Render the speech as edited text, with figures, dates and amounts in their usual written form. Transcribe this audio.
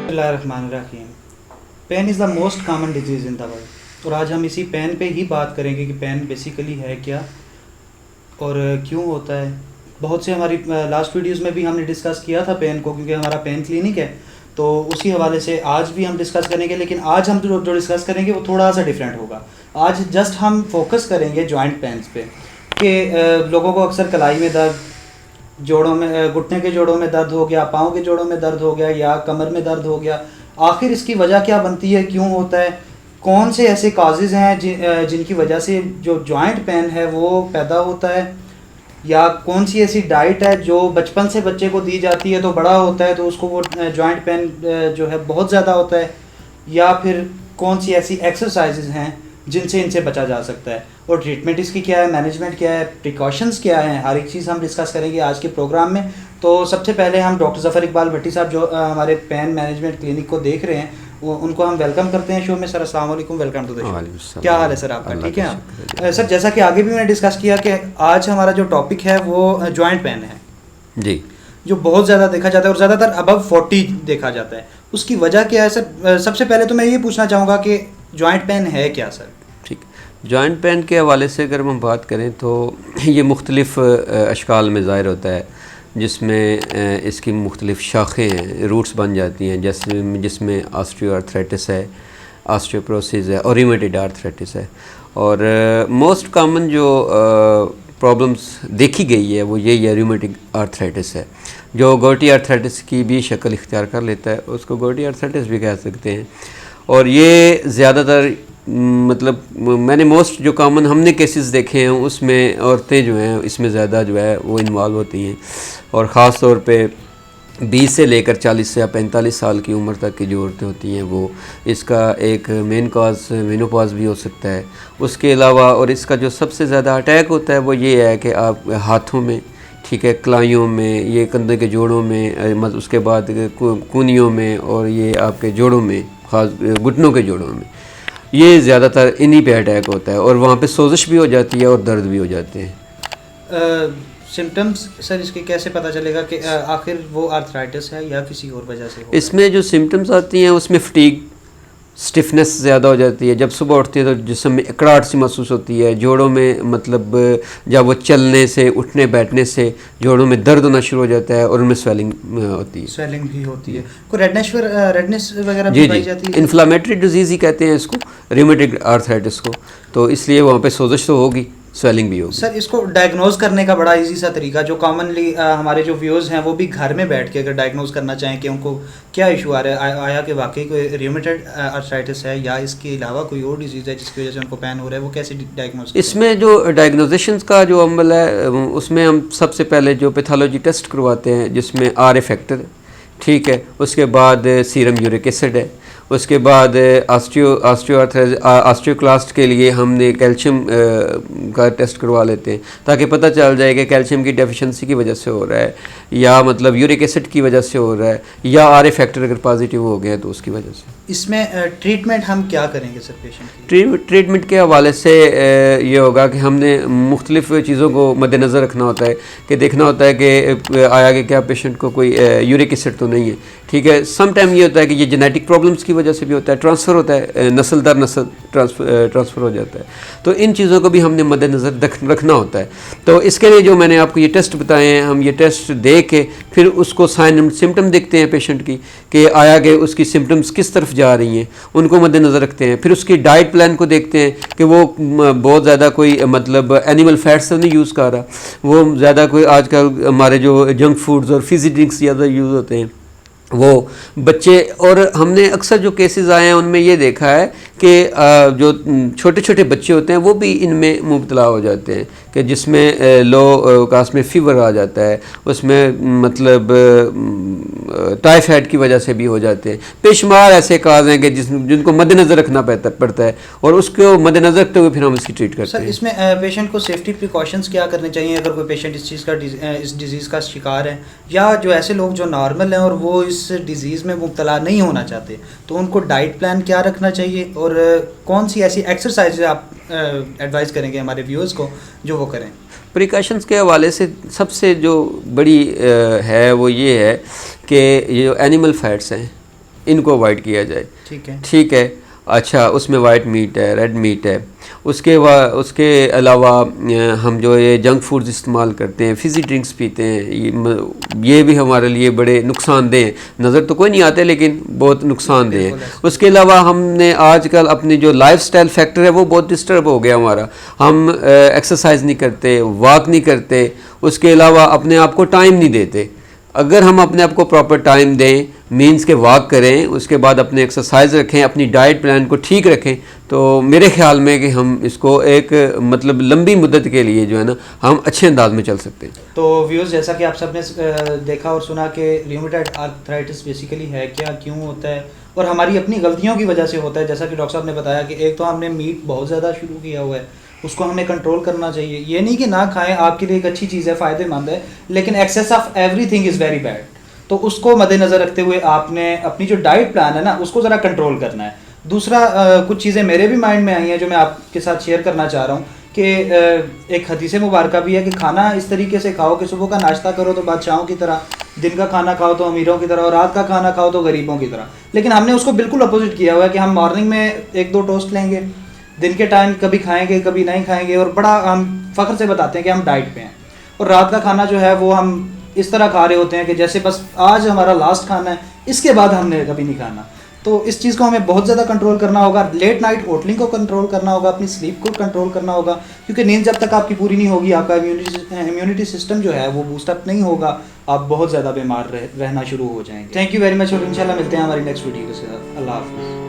बिस्मिल्लाहिर्रहमानिर्रहीम। Pain is the most common disease in the world और आज हम इसी पेन पे ही बात करेंगे कि पेन बेसिकली है क्या और क्यों होता है। बहुत से हमारी लास्ट वीडियोस में भी हमने डिस्कस किया था पेन को, क्योंकि हमारा पेन क्लिनिक है, तो उसी हवाले से आज भी हम डिस्कस करेंगे। लेकिन आज हम जो डिस्कस करेंगे वो थोड़ा सा डिफरेंट होगा। आज जस्ट हम फोकस करेंगे जॉइंट पेन्स पे कि लोगों को अक्सर कलाई में दर्द, जोड़ों में, घुटने के जोड़ों में दर्द हो गया, पाँव के जोड़ों में दर्द हो गया या कमर में दर्द हो गया। आखिर इसकी वजह क्या बनती है, क्यों होता है, कौन से ऐसे काजेज़ हैं जिनकी वजह से जो जॉइंट पेन है वो पैदा होता है, या कौन सी ऐसी डाइट है जो बचपन से बच्चे को दी जाती है तो बड़ा होता है तो उसको वो जॉइंट पेन जो है बहुत ज़्यादा होता है, या फिर कौन सी ऐसी एक्सरसाइजेज हैं जिनसे इनसे बचा जा सकता है, और ट्रीटमेंट इसकी क्या है, मैनेजमेंट क्या है, प्रिकॉशंस क्या हैं, हर एक चीज़ हम डिस्कस करेंगे आज के प्रोग्राम में। तो सबसे पहले हम डॉक्टर ज़फ़र इकबाल भट्टी साहब जो हमारे पेन मैनेजमेंट क्लिनिक को देख रहे हैं उनको हम वेलकम करते हैं शो में। सर अस्सलाम वालेकुम, वेलकम टू द शो। क्या हाल है सर आपका? ठीक है आप? सर जैसा कि आगे भी मैंने डिस्कस किया कि आज हमारा जो टॉपिक है वो जॉइंट पेन है जी, जो बहुत ज़्यादा देखा जाता है और ज़्यादातर अबव 40 देखा जाता है। उसकी वजह क्या है सर? सबसे पहले तो मैं ये पूछना चाहूँगा कि जॉइंट पेन है क्या सर? ठीक, जॉइंट पेन के हवाले से अगर हम बात करें तो ये मुख्तलिफ़ अशकाल में ज़ाहिर होता है, जिसमें इसकी मुख्तलिफ़ शाखें हैं, रूट्स बन जाती हैं, जैसे जिसमें ऑस्टियोआर्थराइटिस है, ऑस्टियोपोरोसिस है और रूमेटॉइड आर्थराइटिस है। और मोस्ट कॉमन जो प्रॉब्लम्स देखी गई है वो यही है, रूमेटिक आर्थराइटिस है, जो गॉटी आर्थराइटिस की भी शक्ल इख्तियार कर लेता है, उसको गॉटी आर्थराइटिस भी कह सकते हैं। और ये ज़्यादातर मतलब मैंने मोस्ट जो कॉमन हमने केसेस देखे हैं उसमें औरतें जो हैं इसमें ज़्यादा जो है वो इन्वॉल्व होती हैं, और ख़ास तौर पे 20 से लेकर 40 या 45 साल की उम्र तक की जो औरतें होती हैं वो इसका एक मेन कॉज मेनोपॉज भी हो सकता है। उसके अलावा और इसका जो सबसे ज़्यादा अटैक होता है वो ये है कि आप हाथों में, ठीक है, कलाइयों में, ये कंधे के जोड़ों में, उसके बाद कूनियों में, और ये आपके जोड़ों में, खास घुटनों के जोड़ों में, ये ज़्यादातर इन्हीं पे अटैक होता है और वहाँ पे सोजिश भी हो जाती है और दर्द भी हो जाते हैं। सिम्टम्स सर इसके कैसे पता चलेगा कि आखिर वो आर्थराइटिस है या किसी और वजह से हो? इसमें जो सिम्टम्स आती हैं उसमें फटीग, स्टिफनेस ज़्यादा हो जाती है, जब सुबह उठती है तो जिस्म में अकड़ाहट सी महसूस होती है, जोड़ों में मतलब जब वो चलने से, उठने बैठने से जोड़ों में दर्द होना शुरू हो जाता है और उनमें स्वेलिंग होती है। स्वेलिंग भी होती है, कोई रेडनेस वगैरह भी पाई जाती है? इन्फ्लामेटरी डिजीज़ ही कहते हैं इसको, रूमेटिक आर्थराइटिस को, तो इसलिए वहाँ पे सोजिश तो होगी, स्वेलिंग भी होगी। सर इसको डायग्नोज करने का बड़ा इजी सा तरीका जो कॉमनली हमारे जो व्यूअर्स हैं वो भी घर में बैठ के अगर डायग्नोज करना चाहें कि उनको क्या इशू आ रहा है, आया कि वाकई कोई रूमेटॉइड आर्थराइटिस है या इसके अलावा कोई और डिजीज़ है जिसकी वजह से उनको पेन हो रहा है, वो कैसे डायग्नोज? इसमें जो डायग्नोजेशन का जो अमल है उसमें हम सबसे पहले जो पैथोलॉजी टेस्ट करवाते हैं जिसमें RA फैक्टर, ठीक है, उसके बाद सीरम यूरिक एसिड है, उसके बाद ऑस्टियोक्लास्ट के लिए हमने कैल्शियम का टेस्ट करवा लेते हैं ताकि पता चल जाए कि कैल्शियम की डेफिशिएंसी की वजह से हो रहा है या मतलब यूरिक एसिड की वजह से हो रहा है या RA फैक्टर अगर पॉजिटिव हो गया तो उसकी वजह से। इसमें ट्रीटमेंट हम क्या करेंगे सर पेशेंट की? ट्रीटमेंट के हवाले से ये होगा कि हमने मुख्तलिफ़ चीज़ों को मद्देनज़र रखना होता है कि देखना होता है कि आया कि क्या पेशेंट को कोई यूरिक एसिड तो नहीं है, ठीक है। सम टाइम ये होता है कि ये जेनेटिक प्रॉब्लम्स की वजह से भी होता है, ट्रांसफ़र होता है, नस्ल दर नस्ल ट्रांसफ़र हो जाता है, तो इन चीज़ों को भी हमने मद्देनज़र रखना होता है। तो इसके लिए जो मैंने आपको ये टेस्ट बताए हैं, हम ये टेस्ट दे के फिर उसको साइन एंड सिम्टम देखते हैं पेशेंट की कि आया कि उसकी सिम्टम्स किस तरफ जा रही हैं, उनको मद्देनज़र रखते हैं। फिर उसकी डाइट प्लान को देखते हैं कि वो बहुत ज़्यादा कोई मतलब एनिमल फैट्स तो नहीं यूज़ कर रहा, वो ज़्यादा कोई आजकल हमारे जो जंक फूड्स और फिज़ी ड्रिंक्स ज़्यादा यूज़ होते हैं वो बच्चे, और हमने अक्सर जो केसेस आए हैं उनमें ये देखा है कि जो छोटे छोटे बच्चे होते हैं वो भी इनमें मुब्तला हो जाते हैं कि जिसमें लो कास्ट में फ़ीवर आ जाता है, उसमें मतलब टाइफाइड की वजह से भी हो जाते हैं। बेशुमार ऐसे काज हैं कि जिनको मद्देनज़र रखना पड़ता है और उसको मद्देनज़र रखते हुए फिर हम इसकी ट्रीट करते हैं। सर इसमें पेशेंट को सेफ्टी प्रिकॉशंस क्या करने चाहिए अगर कोई पेशेंट इस डिज़ीज़ का शिकार है, या जो ऐसे लोग जो नॉर्मल हैं और वो इस डिज़ीज़ में मुब्तला नहीं होना चाहते तो उनको डाइट प्लान क्या रखना चाहिए, और कौन सी ऐसी एक्सरसाइज आप एडवाइस करेंगे हमारे व्यूअर्स को जो वो करें? प्रिकॉशंस के हवाले से सबसे जो बड़ी है वो ये है कि ये जो एनिमल फैट्स हैं इनको अवॉइड किया जाए। ठीक है। ठीक है। अच्छा, उसमें वाइट मीट है, रेड मीट है। उसके अलावा हम जो ये जंक फूड्स इस्तेमाल करते हैं, फिज़ी ड्रिंक्स पीते हैं, ये भी हमारे लिए बड़े नुकसानदेह हैं। नज़र तो कोई नहीं आते लेकिन बहुत नुकसानदेह हैं। उसके अलावा हमने आजकल अपनी जो लाइफस्टाइल फैक्टर है वो बहुत डिस्टर्ब हो गया हमारा। हम एक्सरसाइज नहीं करते, वॉक नहीं करते, उसके अलावा अपने आप को टाइम नहीं देते। अगर हम अपने आप को प्रॉपर टाइम दें, मीन्स के वॉक करें, उसके बाद अपने एक्सरसाइज रखें, अपनी डाइट प्लान को ठीक रखें, तो मेरे ख्याल में कि हम इसको एक मतलब लंबी मुद्दत के लिए जो है ना हम अच्छे अंदाज में चल सकते हैं। तो व्यूअर्स, जैसा कि आप सबने देखा और सुना कि रूमेटॉइड आर्थराइटिस बेसिकली है क्या, क्यों होता है और हमारी अपनी गलतियों की वजह से होता है। जैसा कि डॉक्टर साहब ने बताया कि एक तो हमने मीट बहुत ज़्यादा शुरू किया हुआ है, उसको हमें कंट्रोल करना चाहिए। ये नहीं कि ना खाएं, आपके लिए एक अच्छी चीज़ है, फ़ायदेमंद है, लेकिन excess of everything is very bad. तो उसको मद्देनज़र रखते हुए आपने अपनी जो डाइट प्लान है ना उसको ज़रा कंट्रोल करना है। दूसरा कुछ चीज़ें मेरे भी माइंड में आई हैं जो मैं आपके साथ शेयर करना चाह रहा हूँ कि एक हदीस मुबारक भी है कि खाना इस तरीके से खाओ कि सुबह का नाश्ता करो तो बादशाहों की तरह, दिन का खाना खाओ तो अमीरों की तरह, और रात का खाना खाओ तो गरीबों की तरह। लेकिन हमने उसको बिल्कुल अपोजिट किया हुआ है कि हम मॉर्निंग में 1-2 टोस्ट लेंगे, दिन के टाइम कभी खाएंगे कभी नहीं खाएंगे, और बड़ा हम फ़ख्र से बताते हैं कि हम डाइट पे हैं। और रात का खाना जो है वो हम इस तरह खा रहे होते हैं कि जैसे बस आज हमारा लास्ट खाना है, इसके बाद हमने कभी नहीं खाना। तो इस चीज़ को हमें बहुत ज़्यादा कंट्रोल करना होगा। लेट नाइट होटलिंग को कंट्रोल करना होगा, अपनी स्लीप को कंट्रोल करना होगा, क्योंकि नींद जब तक आपकी पूरी नहीं होगी, आपका इम्यूनिटी सिस्टम जो है वो बूस्टअप नहीं होगा, आप बहुत ज़्यादा बीमार रहना शुरू हो जाएंगे। थैंक यू वेरी मच, और इंशाल्लाह मिलते हैं हमारी नेक्स्ट वीडियो के साथ। अल्लाह हाफ़िज़।